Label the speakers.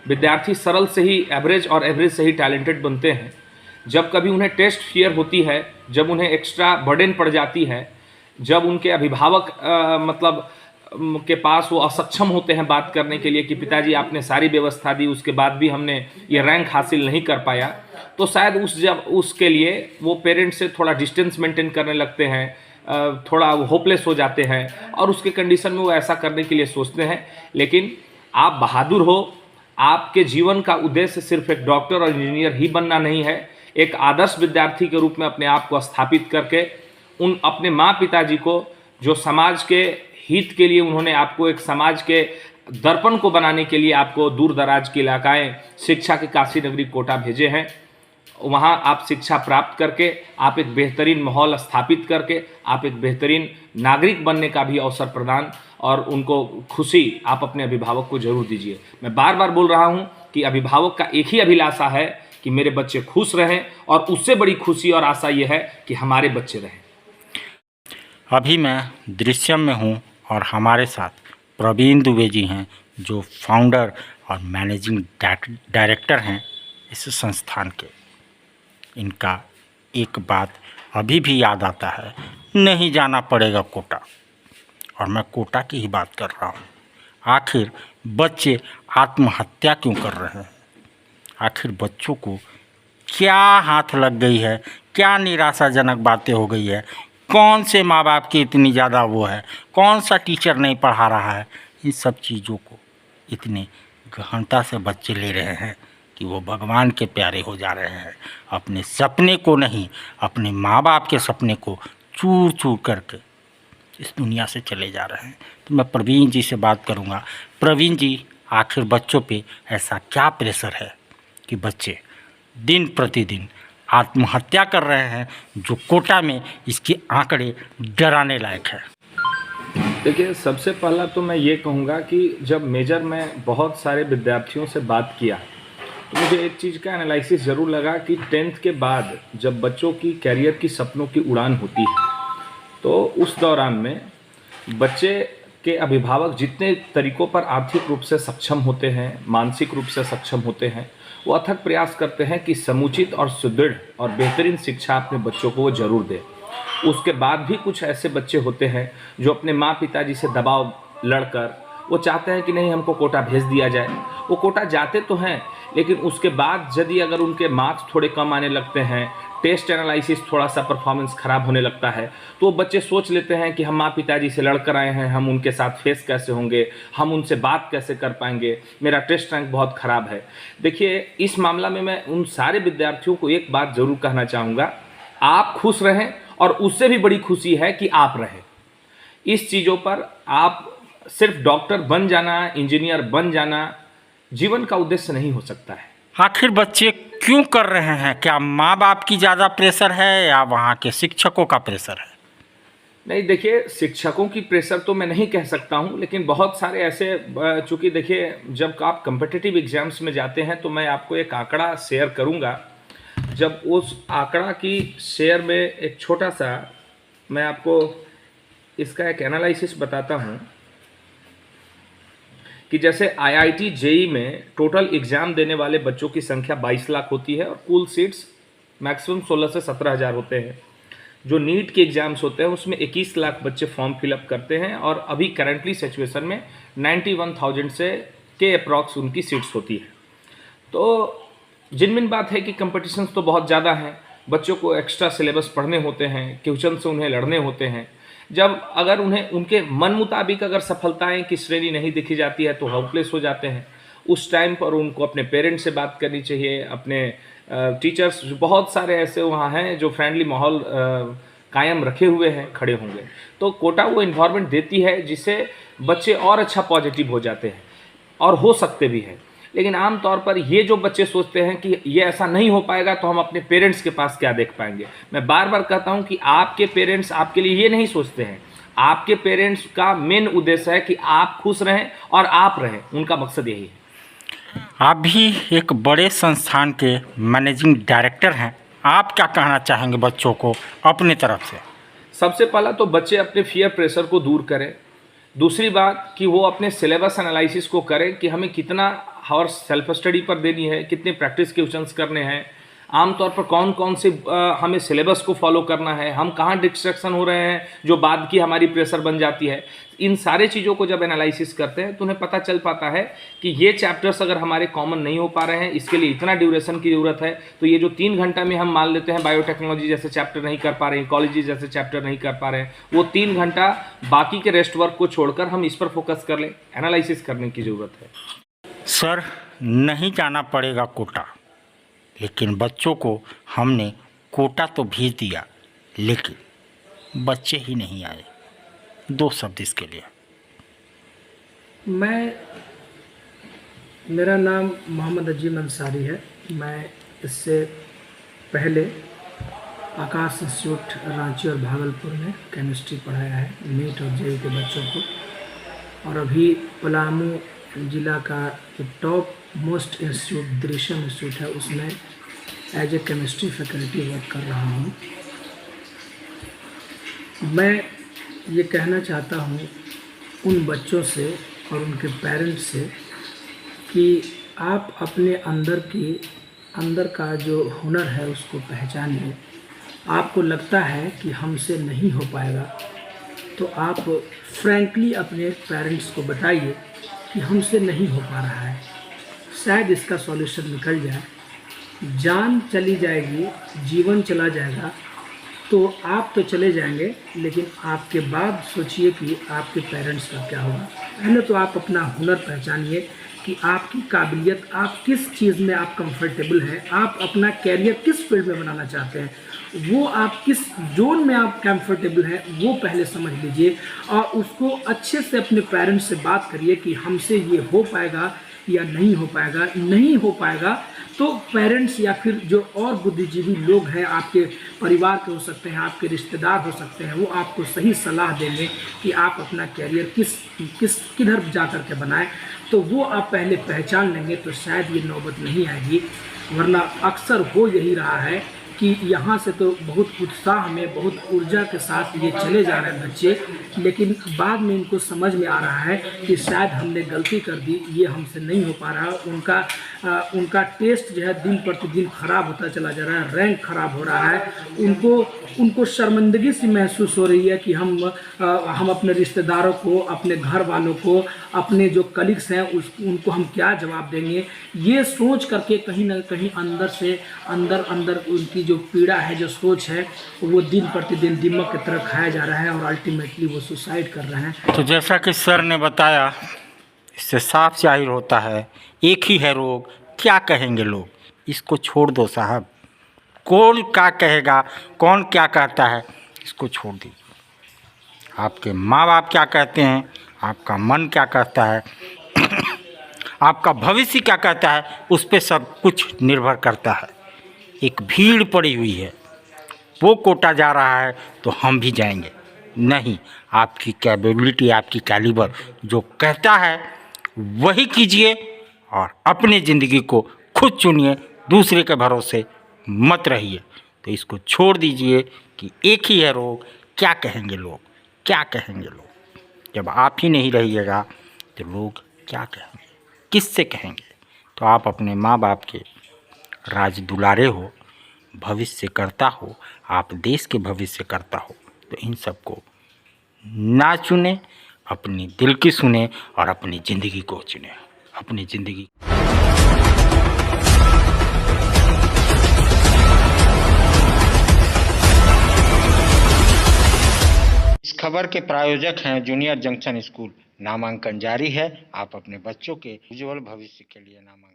Speaker 1: विद्यार्थी सरल से ही एवरेज और एवरेज से ही टैलेंटेड बनते हैं। जब कभी उन्हें टेस्ट फियर होती है, जब उन्हें एक्स्ट्रा बर्डन पड़ जाती है, जब उनके अभिभावक के पास वो असक्षम होते हैं बात करने के लिए कि पिताजी आपने सारी व्यवस्था दी, उसके बाद भी हमने ये रैंक हासिल नहीं कर पाया, तो शायद उसके लिए वो पेरेंट्स से थोड़ा डिस्टेंस मेंटेन करने लगते हैं, थोड़ा होपलेस हो जाते हैं और उसके कंडीशन में वो ऐसा करने के लिए सोचते हैं। लेकिन आप बहादुर हो, आपके जीवन का उद्देश्य सिर्फ एक डॉक्टर और इंजीनियर ही बनना नहीं है। एक आदर्श विद्यार्थी के रूप में अपने आप को स्थापित करके उन अपने माँ पिताजी को, जो समाज के हित के लिए उन्होंने आपको एक समाज के दर्पण को बनाने के लिए आपको दूर दराज के इलाकाएँ शिक्षा के काशी नगरी कोटा भेजे हैं, वहाँ आप शिक्षा प्राप्त करके आप एक बेहतरीन माहौल स्थापित करके आप एक बेहतरीन नागरिक बनने का भी अवसर प्रदान और उनको खुशी आप अपने अभिभावक को जरूर दीजिए। मैं बार बार बोल रहा हूँ कि अभिभावक का एक ही अभिलाषा है कि मेरे बच्चे खुश रहें, और उससे बड़ी खुशी और आशा ये है कि हमारे बच्चे रहें।
Speaker 2: अभी मैं दृश्यम में हूँ और हमारे साथ प्रवीण दुबे जी हैं, जो फाउंडर और मैनेजिंग डायरेक्टर हैं इस संस्थान के। इनका एक बात अभी भी याद आता है, नहीं जाना पड़ेगा कोटा। और मैं कोटा की ही बात कर रहा हूँ। आखिर बच्चे आत्महत्या क्यों कर रहे हैं? आखिर बच्चों को क्या हाथ लग गई है? क्या निराशाजनक बातें हो गई है? कौन से माँ बाप की इतनी ज़्यादा वो है? कौन सा टीचर नहीं पढ़ा रहा है? इन सब चीज़ों को इतने गहनता से बच्चे ले रहे हैं कि वो भगवान के प्यारे हो जा रहे हैं। अपने सपने को नहीं, अपने माँ बाप के सपने को चूर चूर करके इस दुनिया से चले जा रहे हैं। तो मैं प्रवीण जी से बात करूंगा। प्रवीण जी, आखिर बच्चों पे ऐसा क्या प्रेशर है कि बच्चे दिन प्रतिदिन आत्महत्या कर रहे हैं, जो कोटा में इसके आंकड़े डराने लायक है?
Speaker 1: देखिए, सबसे पहला तो मैं ये कहूँगा कि जब मेजर में बहुत सारे विद्यार्थियों से बात किया तो मुझे एक चीज़ का एनालिसिस ज़रूर लगा कि 10th के बाद जब बच्चों की कैरियर की सपनों की उड़ान होती है, तो उस दौरान में बच्चे के अभिभावक जितने तरीक़ों पर आर्थिक रूप से सक्षम होते हैं, मानसिक रूप से सक्षम होते हैं, वो अथक प्रयास करते हैं कि समुचित और सुदृढ़ और बेहतरीन शिक्षा अपने बच्चों को वो ज़रूर दें। उसके बाद भी कुछ ऐसे बच्चे होते हैं जो अपने माँ पिताजी से दबाव लड़कर वो चाहते हैं कि नहीं, हमको कोटा भेज दिया जाए। वो कोटा जाते तो हैं, लेकिन उसके बाद यदि अगर उनके मार्क्स थोड़े कम आने लगते हैं, टेस्ट एनालिसिस थोड़ा सा परफॉर्मेंस ख़राब होने लगता है, तो बच्चे सोच लेते हैं कि हम माँ पिताजी से लड़ कर आए हैं, हम उनके साथ फेस कैसे होंगे, हम उनसे बात कैसे कर पाएंगे, मेरा टेस्ट रैंक बहुत ख़राब है। देखिए, इस मामला में मैं उन सारे विद्यार्थियों को एक बात ज़रूर कहना चाहूँगा, आप खुश रहें, और उससे भी बड़ी खुशी है कि आप रहें। इस चीज़ों पर आप सिर्फ डॉक्टर बन जाना, इंजीनियर बन जाना जीवन का उद्देश्य नहीं हो सकता है।
Speaker 2: आखिर बच्चे क्यों कर रहे हैं? क्या माँ बाप की ज़्यादा प्रेशर है या वहाँ के शिक्षकों का प्रेशर है?
Speaker 1: नहीं, देखिए, शिक्षकों की प्रेशर तो मैं नहीं कह सकता हूँ, लेकिन बहुत सारे ऐसे, चूँकि देखिए, जब आप कम्पिटिटिव एग्जाम्स में जाते हैं तो मैं आपको एक आंकड़ा शेयर करूँगा। जब उस आंकड़ा की शेयर में एक छोटा सा मैं आपको इसका एक एनालिसिस बताता हूँ कि जैसे आईआईटी जेई में टोटल एग्ज़ाम देने वाले बच्चों की संख्या 22 लाख होती है और कुल सीट्स मैक्सिमम 16 से 17 हज़ार होते हैं। जो नीट के एग्ज़ाम्स होते हैं उसमें 21 लाख बच्चे फॉर्म फिलअप करते हैं और अभी करंटली सिचुएशन में 91,000 से के अप्रॉक्स उनकी सीट्स होती है। तो जिनमिन बात है कि कंपटीशंस तो बहुत ज़्यादा हैं, बच्चों को एक्स्ट्रा सिलेबस पढ़ने होते हैं, क्वेश्चन से उन्हें लड़ने होते हैं। जब अगर उन्हें उनके मन मुताबिक अगर सफलताएं की श्रेणी नहीं दिखी जाती है तो होपलेस हो जाते हैं। उस टाइम पर उनको अपने पेरेंट्स से बात करनी चाहिए, अपने टीचर्स, बहुत सारे ऐसे वहाँ हैं जो फ्रेंडली माहौल कायम रखे हुए हैं, खड़े होंगे। तो कोटा वो इन्वायरमेंट देती है जिससे बच्चे और अच्छा पॉजिटिव हो जाते हैं और हो सकते भी हैं। लेकिन आम तौर पर ये जो बच्चे सोचते हैं कि ये ऐसा नहीं हो पाएगा तो हम अपने पेरेंट्स के पास क्या देख पाएंगे। मैं बार बार कहता हूँ कि आपके पेरेंट्स आपके लिए ये नहीं सोचते हैं। आपके पेरेंट्स का मेन उद्देश्य है कि आप खुश रहें और आप रहें, उनका मकसद यही है।
Speaker 2: आप भी एक बड़े संस्थान के मैनेजिंग डायरेक्टर हैं, आप क्या कहना चाहेंगे बच्चों को अपनी तरफ से?
Speaker 1: सबसे पहला तो बच्चे अपने फियर प्रेशर को दूर करें। दूसरी बात कि वो अपने सिलेबस एनालिसिस को करें कि हमें कितना और सेल्फ स्टडी पर देनी है, कितने प्रैक्टिस क्वेश्चंस करने हैं, आमतौर पर कौन कौन से हमें सिलेबस को फॉलो करना है, हम कहाँ डिस्ट्रैक्शन हो रहे हैं जो बाद की हमारी प्रेशर बन जाती है। इन सारे चीज़ों को जब एनालिसिस करते हैं तो उन्हें पता चल पाता है कि ये चैप्टर्स अगर हमारे कॉमन नहीं हो पा रहे हैं, इसके लिए इतना ड्यूरेशन की ज़रूरत है, तो ये जो 3 घंटा में हम मान लेते हैं बायोटेक्नोलॉजी जैसे चैप्टर नहीं कर पा रहे हैं, इकोलॉजी जैसे चैप्टर नहीं कर पा रहे हैं, वो 3 घंटा बाकी के रेस्ट वर्क को छोड़कर हम इस पर फोकस कर लें, एनालिसिस करने की ज़रूरत है।
Speaker 2: सर, नहीं जाना पड़ेगा कोटा, लेकिन बच्चों को हमने कोटा तो भेज दिया, लेकिन बच्चे ही नहीं आए। 2 शब्द इसके लिए।
Speaker 3: मेरा नाम मोहम्मद अजीम अंसारी है। मैं इससे पहले आकाश इंस्टीट्यूट रांची और भागलपुर में केमिस्ट्री पढ़ाया है, नीट और जेईई के बच्चों को, और अभी पलामू ज़िला का जो top most institute Drishyam institute है उसमें as a chemistry faculty work कर रहा हूँ। मैं ये कहना चाहता हूँ उन बच्चों से और उनके पेरेंट्स से कि आप अपने अंदर का जो हुनर है उसको पहचानिए। आपको लगता है कि हमसे नहीं हो पाएगा तो आप फ्रैंकली अपने पेरेंट्स को बताइए कि हमसे नहीं हो पा रहा है, शायद इसका सॉल्यूशन निकल जाए। जान चली जाएगी, जीवन चला जाएगा तो आप तो चले जाएंगे, लेकिन आपके बाद सोचिए कि आपके पेरेंट्स का क्या होगा। पहले तो आप अपना हुनर पहचानिए कि आपकी काबिलियत, आप किस चीज़ में आप कंफर्टेबल हैं, आप अपना कैरियर किस फील्ड में बनाना चाहते हैं, वो आप किस जोन में आप कंफर्टेबल हैं वो पहले समझ लीजिए और उसको अच्छे से अपने पेरेंट्स से बात करिए कि हमसे ये हो पाएगा या नहीं हो पाएगा। नहीं हो पाएगा तो पेरेंट्स या फिर जो और बुद्धिजीवी लोग हैं, आपके परिवार के हो सकते हैं, आपके रिश्तेदार हो सकते हैं, वो आपको सही सलाह देंगे कि आप अपना कैरियर किधर जा कर के बनाएं। तो वो आप पहले पहचान लेंगे तो शायद ये नौबत नहीं आएगी। वरना अक्सर हो यही रहा है कि यहाँ से तो बहुत उत्साह में, बहुत ऊर्जा के साथ ये चले जा रहे हैं बच्चे, लेकिन बाद में इनको समझ में आ रहा है कि शायद हमने गलती कर दी, ये हमसे नहीं हो पा रहा। उनका टेस्ट जो है दिन प्रतिदिन ख़राब होता चला जा रहा है, रैंक ख़राब हो रहा है। उनको शर्मिंदगी सी महसूस हो रही है कि हम अपने रिश्तेदारों को, अपने घर वालों को, अपने जो कलीग्स हैं उनको हम क्या जवाब देंगे। ये सोच करके कहीं ना कहीं अंदर उनकी जो पीड़ा है, जो सोच है, वो दिन प्रतिदिन दिमाग की तरफ खाया जा रहा है और अल्टीमेटली वो सुसाइड कर रहे हैं।
Speaker 2: तो जैसा कि सर ने बताया, इससे साफ जाहिर होता है एक ही है रोग, क्या कहेंगे लोग। इसको छोड़ दो साहब, कौन क्या कहेगा, कौन क्या कहता है, इसको छोड़ दीजिए। आपके माँ बाप क्या कहते हैं, आपका मन क्या कहता है, आपका भविष्य क्या कहता है, उस पर सब कुछ निर्भर करता है। एक भीड़ पड़ी हुई है, वो कोटा जा रहा है तो हम भी जाएंगे। नहीं, आपकी कैपेबिलिटी, आपकी कैलिबर जो कहता है वही कीजिए और अपनी ज़िंदगी को खुद चुनिए, दूसरे के भरोसे मत रहिए। तो इसको छोड़ दीजिए कि एक ही है रोग, क्या कहेंगे लोग, क्या कहेंगे लोग। जब आप ही नहीं रहिएगा तो लोग क्या कहेंगे, किससे कहेंगे। तो आप अपने माँ बाप के राज दुलारे हो, भविष्य करता हो, आप देश के भविष्य करता हो, तो इन सब को ना चुने, अपनी दिल की सुने और अपनी ज़िंदगी को चुने, अपनी ज़िंदगी। इस खबर के प्रायोजक हैं जूनियर जंक्शन स्कूल। नामांकन जारी है, आप अपने बच्चों के उज्जवल भविष्य के लिए नामांकन